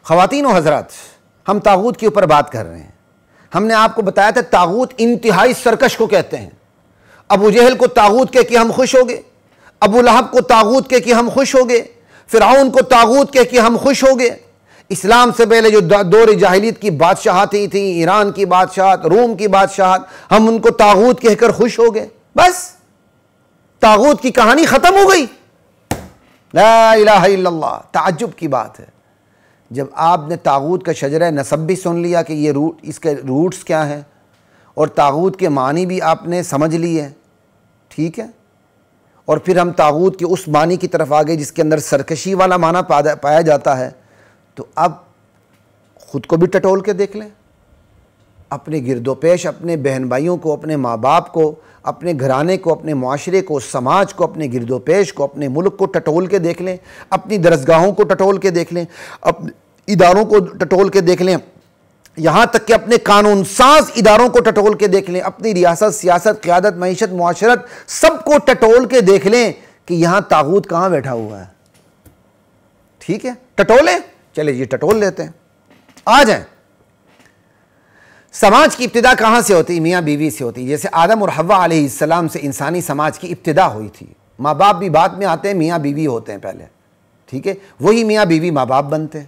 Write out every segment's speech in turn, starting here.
خواتین و حضرات، ہم طاغوت کے اوپر بات کر رہے ہیں۔ ہم نے آپ کو بتایا تھا طاغوت انتہائی سرکش کو کہتے ہیں۔ ابو جہل کو طاغوت کہہ کے ہم خوش ہو گئے، ابو لہب کو طاغوت کہہ کے ہم خوش ہو گئے، فرعون کو طاغوت کہہ کے ہم خوش ہو گئے۔ اسلام سے پہلے جو دور جاہلیت کی بادشاہتیں تھیں، ایران کی بادشاہت، روم کی بادشاہت، ہم ان کو طاغوت کہہ کر خوش ہو گئے۔ بس طاغوت کی کہانی ختم ہو گئی۔ لا الہ الا اللہ۔ تعجب کی بات ہے جب آپ نے طاغوت کا شجرہ نسب بھی سن لیا کہ یہ اس کے روٹس کیا ہیں، اور طاغوت کے معنی بھی آپ نے سمجھ لی ہے، ٹھیک ہے، اور پھر ہم طاغوت کے اس معنی کی طرف آگے جس کے اندر سرکشی والا معنی پایا جاتا ہے، تو اب خود کو بھی ٹٹول کے دیکھ لیں، اپنے گرد و پیش، اپنے بہن بھائیوں کو، اپنے ماں باپ کو، اپنے گھرانے کو، اپنے معاشرے کو، سماج کو، اپنے گرد و پیش کو، اپنے ملک کو ٹٹول کے دیکھ لیں، اپنی درسگاہوں کو ٹٹول کے دیکھ لیں، اپنے اداروں کو ٹٹول کے دیکھ لیں، یہاں تک کہ اپنے قانون ساز اداروں کو ٹٹول کے دیکھ لیں، اپنی ریاست، سیاست، قیادت، معیشت، معاشرت، سب کو ٹٹول کے دیکھ لیں کہ یہاں طاغوت کہاں بیٹھا ہوا ہے۔ ٹھیک ہے، ٹٹولیں، چلے یہ ٹٹول لیتے ہیں۔ آ جائیں، سماج کی ابتدا کہاں سے ہوتی؟ میاں بیوی سے ہوتی۔ جیسے آدم اور حوا علیہ السلام سے انسانی سماج کی ابتدا ہوئی تھی۔ ماں باپ بھی بعد میں آتے ہیں، میاں بیوی ہوتے ہیں پہلے، ٹھیک ہے، وہی میاں بیوی ماں باپ بنتے ہیں۔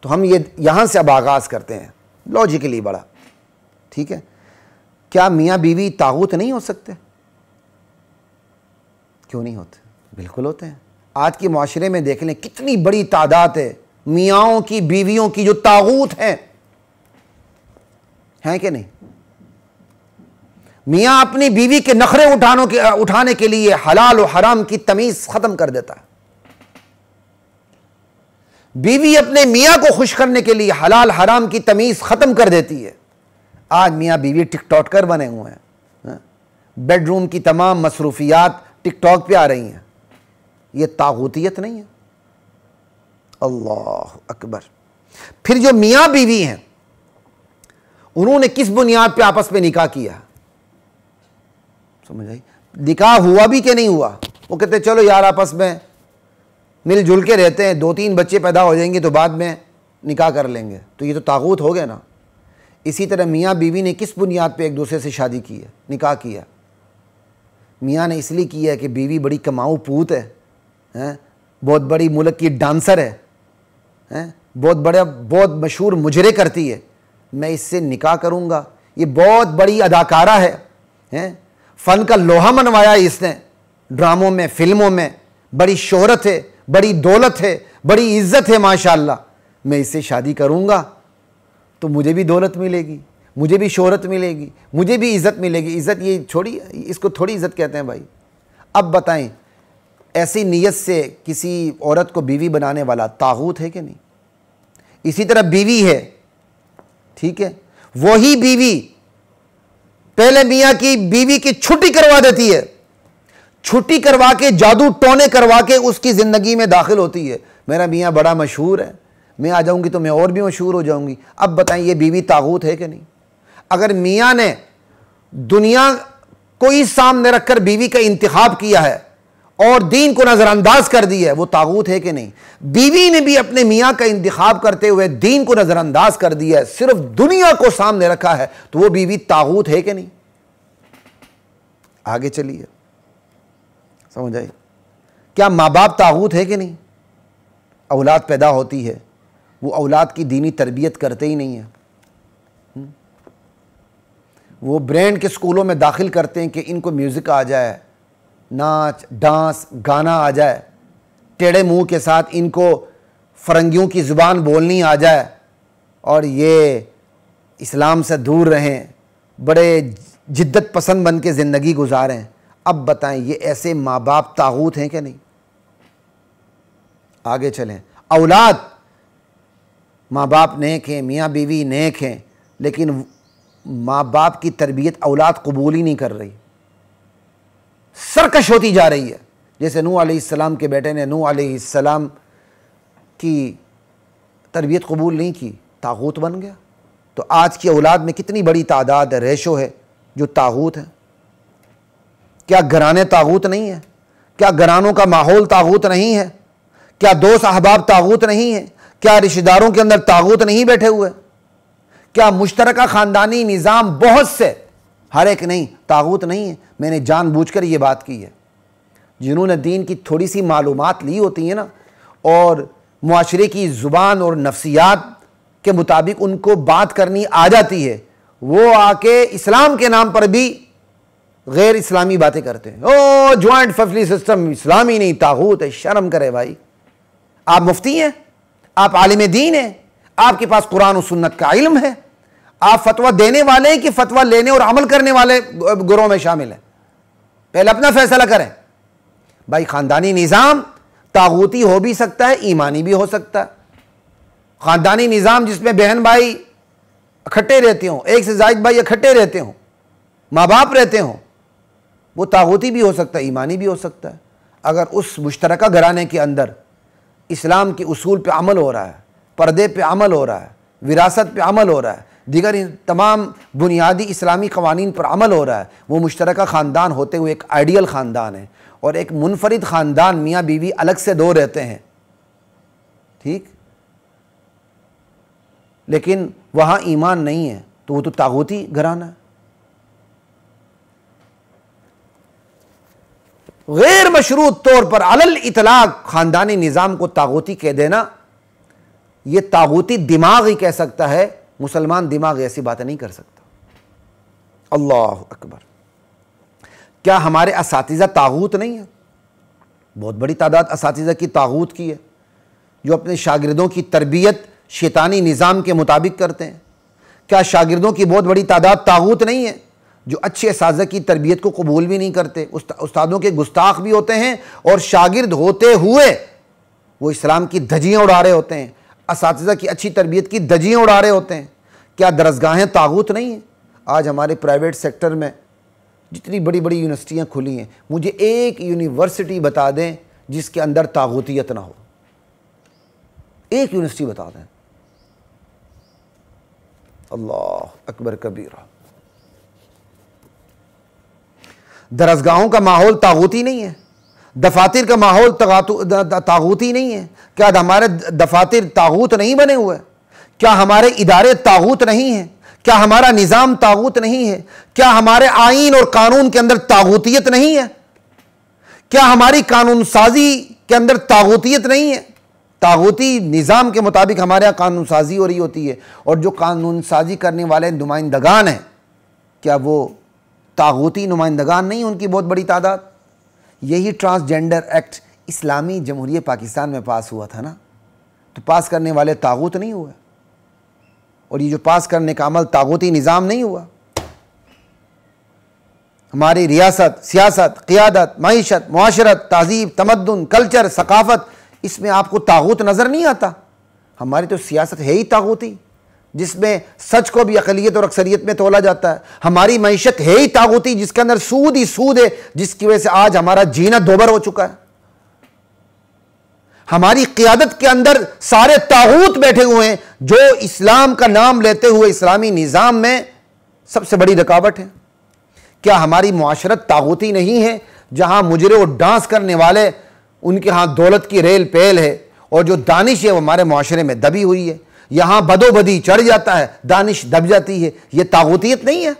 تو ہم یہاں سے اب آغاز کرتے ہیں لاجیکلی بڑا، ٹھیک ہے۔ کیا میاں بیوی طاغوت نہیں ہو سکتے؟ کیوں نہیں ہوتے؟ بالکل ہوتے ہیں۔ آج کے معاشرے میں دیکھ لیں کتنی بڑی تعداد ہے میاں کی، بیویوں کی جو طاغوت ہیں کہ نہیں؟ میاں اپنی بیوی کے نخرے اٹھانے کے لیے حلال و حرام کی تمیز ختم کر دیتا ہے، بیوی اپنے میاں کو خوش کرنے کے لیے حلال حرام کی تمیز ختم کر دیتی ہے۔ آج میاں بیوی ٹک ٹاکر بنے ہوئے ہیں، بیڈ روم کی تمام مصروفیات ٹک ٹاک پہ آ رہی ہیں۔ یہ طاغوتیت نہیں ہے؟ اللہ اکبر۔ پھر جو میاں بیوی ہیں انہوں نے کس بنیاد پہ آپس میں نکاح کیا؟ سمجھ آئی؟ نکاح ہوا بھی کہ نہیں ہوا؟ وہ کہتے چلو یار آپس میں مل جل کے رہتے ہیں، 2-3 بچے پیدا ہو جائیں گے تو بعد میں نکاح کر لیں گے، تو یہ تو طاغوت ہو گئے نا۔ اسی طرح میاں بیوی نے کس بنیاد پہ ایک دوسرے سے شادی کی ہے، نکاح کیا؟ میاں نے اس لیے کیا ہے کہ بیوی بڑی کماؤ پوت ہے، بہت بڑی ملک کی ڈانسر ہے، بہت مشہور مجرے کرتی ہے، میں اس سے نکاح کروں گا، یہ بہت بڑی اداکارہ ہے، فن کا لوہا منوایا اس نے، ڈراموں میں، فلموں میں، بڑی شہرت ہے، بڑی دولت ہے، بڑی عزت ہے ماشاءاللہ، میں اس سے شادی کروں گا تو مجھے بھی دولت ملے گی، مجھے بھی شہرت ملے گی، مجھے بھی عزت ملے گی۔ عزت یہ چھوڑی، اس کو تھوڑی عزت کہتے ہیں بھائی۔ اب بتائیں ایسی نیت سے کسی عورت کو بیوی بنانے والا طاغوت ہے کہ نہیں؟ اسی طرح بیوی ہے، ٹھیک ہے، وہی بیوی پہلے میاں کی بیوی کی چھٹی کروا دیتی ہے، چھٹی کروا کے جادو ٹونے کروا کے اس کی زندگی میں داخل ہوتی ہے۔ میرا میاں بڑا مشہور ہے، میں آ جاؤں گی تو میں اور بھی مشہور ہو جاؤں گی۔ اب بتائیں یہ بیوی طاغوت ہے کہ نہیں؟ اگر میاں نے دنیا کو ہی سامنے رکھ کر بیوی کا انتخاب کیا ہے اور دین کو نظر انداز کر دی ہے، وہ طاغوت ہے کہ نہیں؟ بیوی نے بھی اپنے میاں کا انتخاب کرتے ہوئے دین کو نظر انداز کر دیا ہے، صرف دنیا کو سامنے رکھا ہے، تو وہ بیوی طاغوت ہے کہ نہیں؟ آگے چلیے، سمجھ آئی؟ کیا ماں باپ طاغوت ہے کہ نہیں؟ اولاد پیدا ہوتی ہے، وہ اولاد کی دینی تربیت کرتے ہی نہیں ہیں، وہ برینڈ کے سکولوں میں داخل کرتے ہیں کہ ان کو میوزک آ جائے، ناچ ڈانس گانا آ جائے، ٹیڑے منہ کے ساتھ ان کو فرنگیوں کی زبان بولنی آ جائے، اور یہ اسلام سے دور رہیں، بڑے جدت پسند بن کے زندگی گزاریں۔ اب بتائیں یہ ایسے ماں باپ طاغوت ہیں کہ نہیں؟ آگے چلیں، اولاد، ماں باپ نیک ہیں، میاں بیوی نیک ہیں، لیکن ماں باپ کی تربیت اولاد قبول ہی نہیں کر رہی، سرکش ہوتی جا رہی ہے۔ جیسے نوح علیہ السلام کے بیٹے نے نوح علیہ السلام کی تربیت قبول نہیں کی، طاغوت بن گیا۔ تو آج کی اولاد میں کتنی بڑی تعداد ہے، ریشو ہے جو طاغوت ہے۔ کیا گھرانے طاغوت نہیں ہیں؟ کیا گھرانوں کا ماحول طاغوت نہیں ہے؟ کیا دوست احباب طاغوت نہیں ہیں؟ کیا رشتہ داروں کے اندر طاغوت نہیں بیٹھے ہوئے؟ کیا مشترکہ خاندانی نظام بہت سے، ہر ایک نہیں، طاغوت نہیں ہے؟ میں نے جان بوجھ کر یہ بات کی ہے۔ جنہوں نے دین کی تھوڑی سی معلومات لی ہوتی ہیں نا، اور معاشرے کی زبان اور نفسیات کے مطابق ان کو بات کرنی آ جاتی ہے، وہ آ کے اسلام کے نام پر بھی غیر اسلامی باتیں کرتے ہیں۔ او جوائنٹ فیملی سسٹم اسلامی نہیں، طاغوت ہے۔ شرم کرے بھائی، آپ مفتی ہیں، آپ عالم دین ہیں، آپ کے پاس قرآن و سنت کا علم ہے، آپ فتویٰ دینے والے ہیں کہ فتویٰ لینے اور عمل کرنے والے گروہ میں شامل ہیں؟ پہلے اپنا فیصلہ کریں بھائی۔ خاندانی نظام طاغوتی ہو بھی سکتا ہے، ایمانی بھی ہو سکتا ہے۔ خاندانی نظام جس میں بہن بھائی اکٹھے رہتے ہوں، ایک سے زائد بھائی اکٹھے رہتے ہوں، ماں باپ رہتے ہوں، وہ طاغوتی بھی ہو سکتا ہے، ایمانی بھی ہو سکتا ہے۔ اگر اس مشترکہ گھرانے کے اندر اسلام کے اصول پہ عمل ہو رہا ہے، پردے پہ عمل ہو رہا ہے، وراثت پہ عمل ہو رہا ہے، دیگر تمام بنیادی اسلامی قوانین پر عمل ہو رہا ہے، وہ مشترکہ خاندان ہوتے ہوئے ایک آئیڈیل خاندان ہے۔ اور ایک منفرد خاندان، میاں بیوی الگ سے دو رہتے ہیں، ٹھیک، لیکن وہاں ایمان نہیں ہے تو وہ تو طاغوتی گھرانہ ہے۔ غیر مشروط طور پر علی الاطلاق خاندانی نظام کو طاغوتی کہہ دینا، یہ طاغوتی دماغ ہی کہہ سکتا ہے، مسلمان دماغ ایسی باتیں نہیں کر سکتا۔ اللہ اکبر۔ کیا ہمارے اساتذہ طاغوت نہیں ہیں؟ بہت بڑی تعداد اساتذہ کی طاغوت کی ہے، جو اپنے شاگردوں کی تربیت شیطانی نظام کے مطابق کرتے ہیں۔ کیا شاگردوں کی بہت بڑی تعداد طاغوت نہیں ہے، جو اچھے اساتذہ کی تربیت کو قبول بھی نہیں کرتے، استادوں کے گستاخ بھی ہوتے ہیں، اور شاگرد ہوتے ہوئے وہ اسلام کی دھجیاں اڑا رہے ہوتے ہیں، اساتذہ کی اچھی تربیت کی دھجیاں اڑا رہے ہوتے ہیں؟ کیا درسگاہیں طاغوت نہیں ہیں؟ آج ہمارے پرائیویٹ سیکٹر میں جتنی بڑی بڑی یونیورسٹیاں کھلی ہیں، مجھے ایک یونیورسٹی بتا دیں جس کے اندر طاغوتیت نہ ہو، ایک یونیورسٹی بتا دیں۔ اللہ اکبر کبیرہ۔ درسگاہوں کا ماحول طاغوتی نہیں ہے، دفاتر کا ماحول طاغوتی نہیں ہے؟ کیا ہمارے دفاتر طاغوت نہیں بنے ہوئے؟ کیا ہمارے ادارے طاغوت نہیں ہیں؟ کیا ہمارا نظام طاغوت نہیں ہے؟ کیا ہمارے آئین اور قانون کے اندر طاغوتیت نہیں ہے؟ کیا ہماری قانون سازی کے اندر طاغوتیت نہیں ہے؟ طاغوتی نظام کے مطابق ہمارے یہاں قانون سازی ہو رہی ہوتی ہے، اور جو قانون سازی کرنے والے نمائندگان ہیں، کیا وہ طاغوتی نمائندگان نہیں؟ ان کی بہت بڑی تعداد۔ یہی ٹرانسجینڈر ایکٹ اسلامی جمہوریہ پاکستان میں پاس ہوا تھا نا، تو پاس کرنے والے طاغوت نہیں ہوئے، اور یہ جو پاس کرنے کا عمل طاغوتی نظام نہیں ہوا۔ ہماری ریاست، سیاست، قیادت، معیشت، معاشرت، تہذیب، تمدن، کلچر، ثقافت، اس میں آپ کو طاغوت نظر نہیں آتا؟ ہماری تو سیاست ہے ہی طاغوتی، جس میں سچ کو بھی اقلیت اور اکثریت میں تولا جاتا ہے۔ ہماری معیشت ہے ہی طاغوتی، جس کے اندر سود ہی سود ہے، جس کی وجہ سے آج ہمارا جینا دوبر ہو چکا ہے۔ ہماری قیادت کے اندر سارے طاغوت بیٹھے ہوئے ہیں، جو اسلام کا نام لیتے ہوئے اسلامی نظام میں سب سے بڑی رکاوٹ ہے۔ کیا ہماری معاشرت طاغوتی نہیں ہے، جہاں مجرے اور ڈانس کرنے والے ان کے ہاں دولت کی ریل پیل ہے، اور جو دانش ہے وہ ہمارے معاشرے میں دبی ہوئی ہے؟ یہاں بدو بدی چڑھ جاتا ہے، دانش دب جاتی ہے۔ یہ طاغوتیت نہیں ہے؟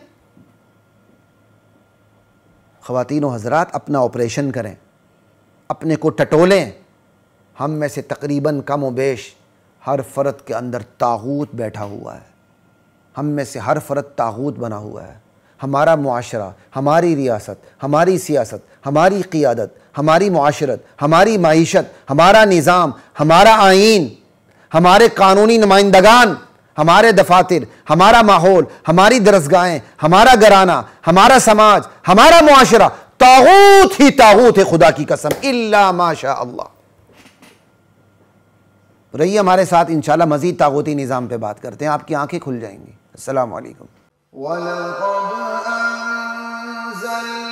خواتین و حضرات، اپنا آپریشن کریں، اپنے کو ٹٹولیں۔ ہم میں سے تقریباً کم و بیش ہر فرد کے اندر طاغوت بیٹھا ہوا ہے، ہم میں سے ہر فرد طاغوت بنا ہوا ہے۔ ہمارا معاشرہ، ہماری ریاست، ہماری سیاست، ہماری قیادت، ہماری معاشرت، ہماری معیشت، ہمارا نظام، ہمارا آئین، ہمارے قانونی نمائندگان، ہمارے دفاتر، ہمارا ماحول، ہماری درسگاہیں، ہمارا گھرانہ، ہمارا سماج، ہمارا معاشرہ طاغوت ہی طاغوت ہے، خدا کی قسم، الا ما شاء اللہ۔ رہیے ہمارے ساتھ، انشاءاللہ مزید طاغوتی نظام پہ بات کرتے ہیں، آپ کی آنکھیں کھل جائیں گی۔ السلام علیکم۔ وَلَقَدْ أَنزَلْنَا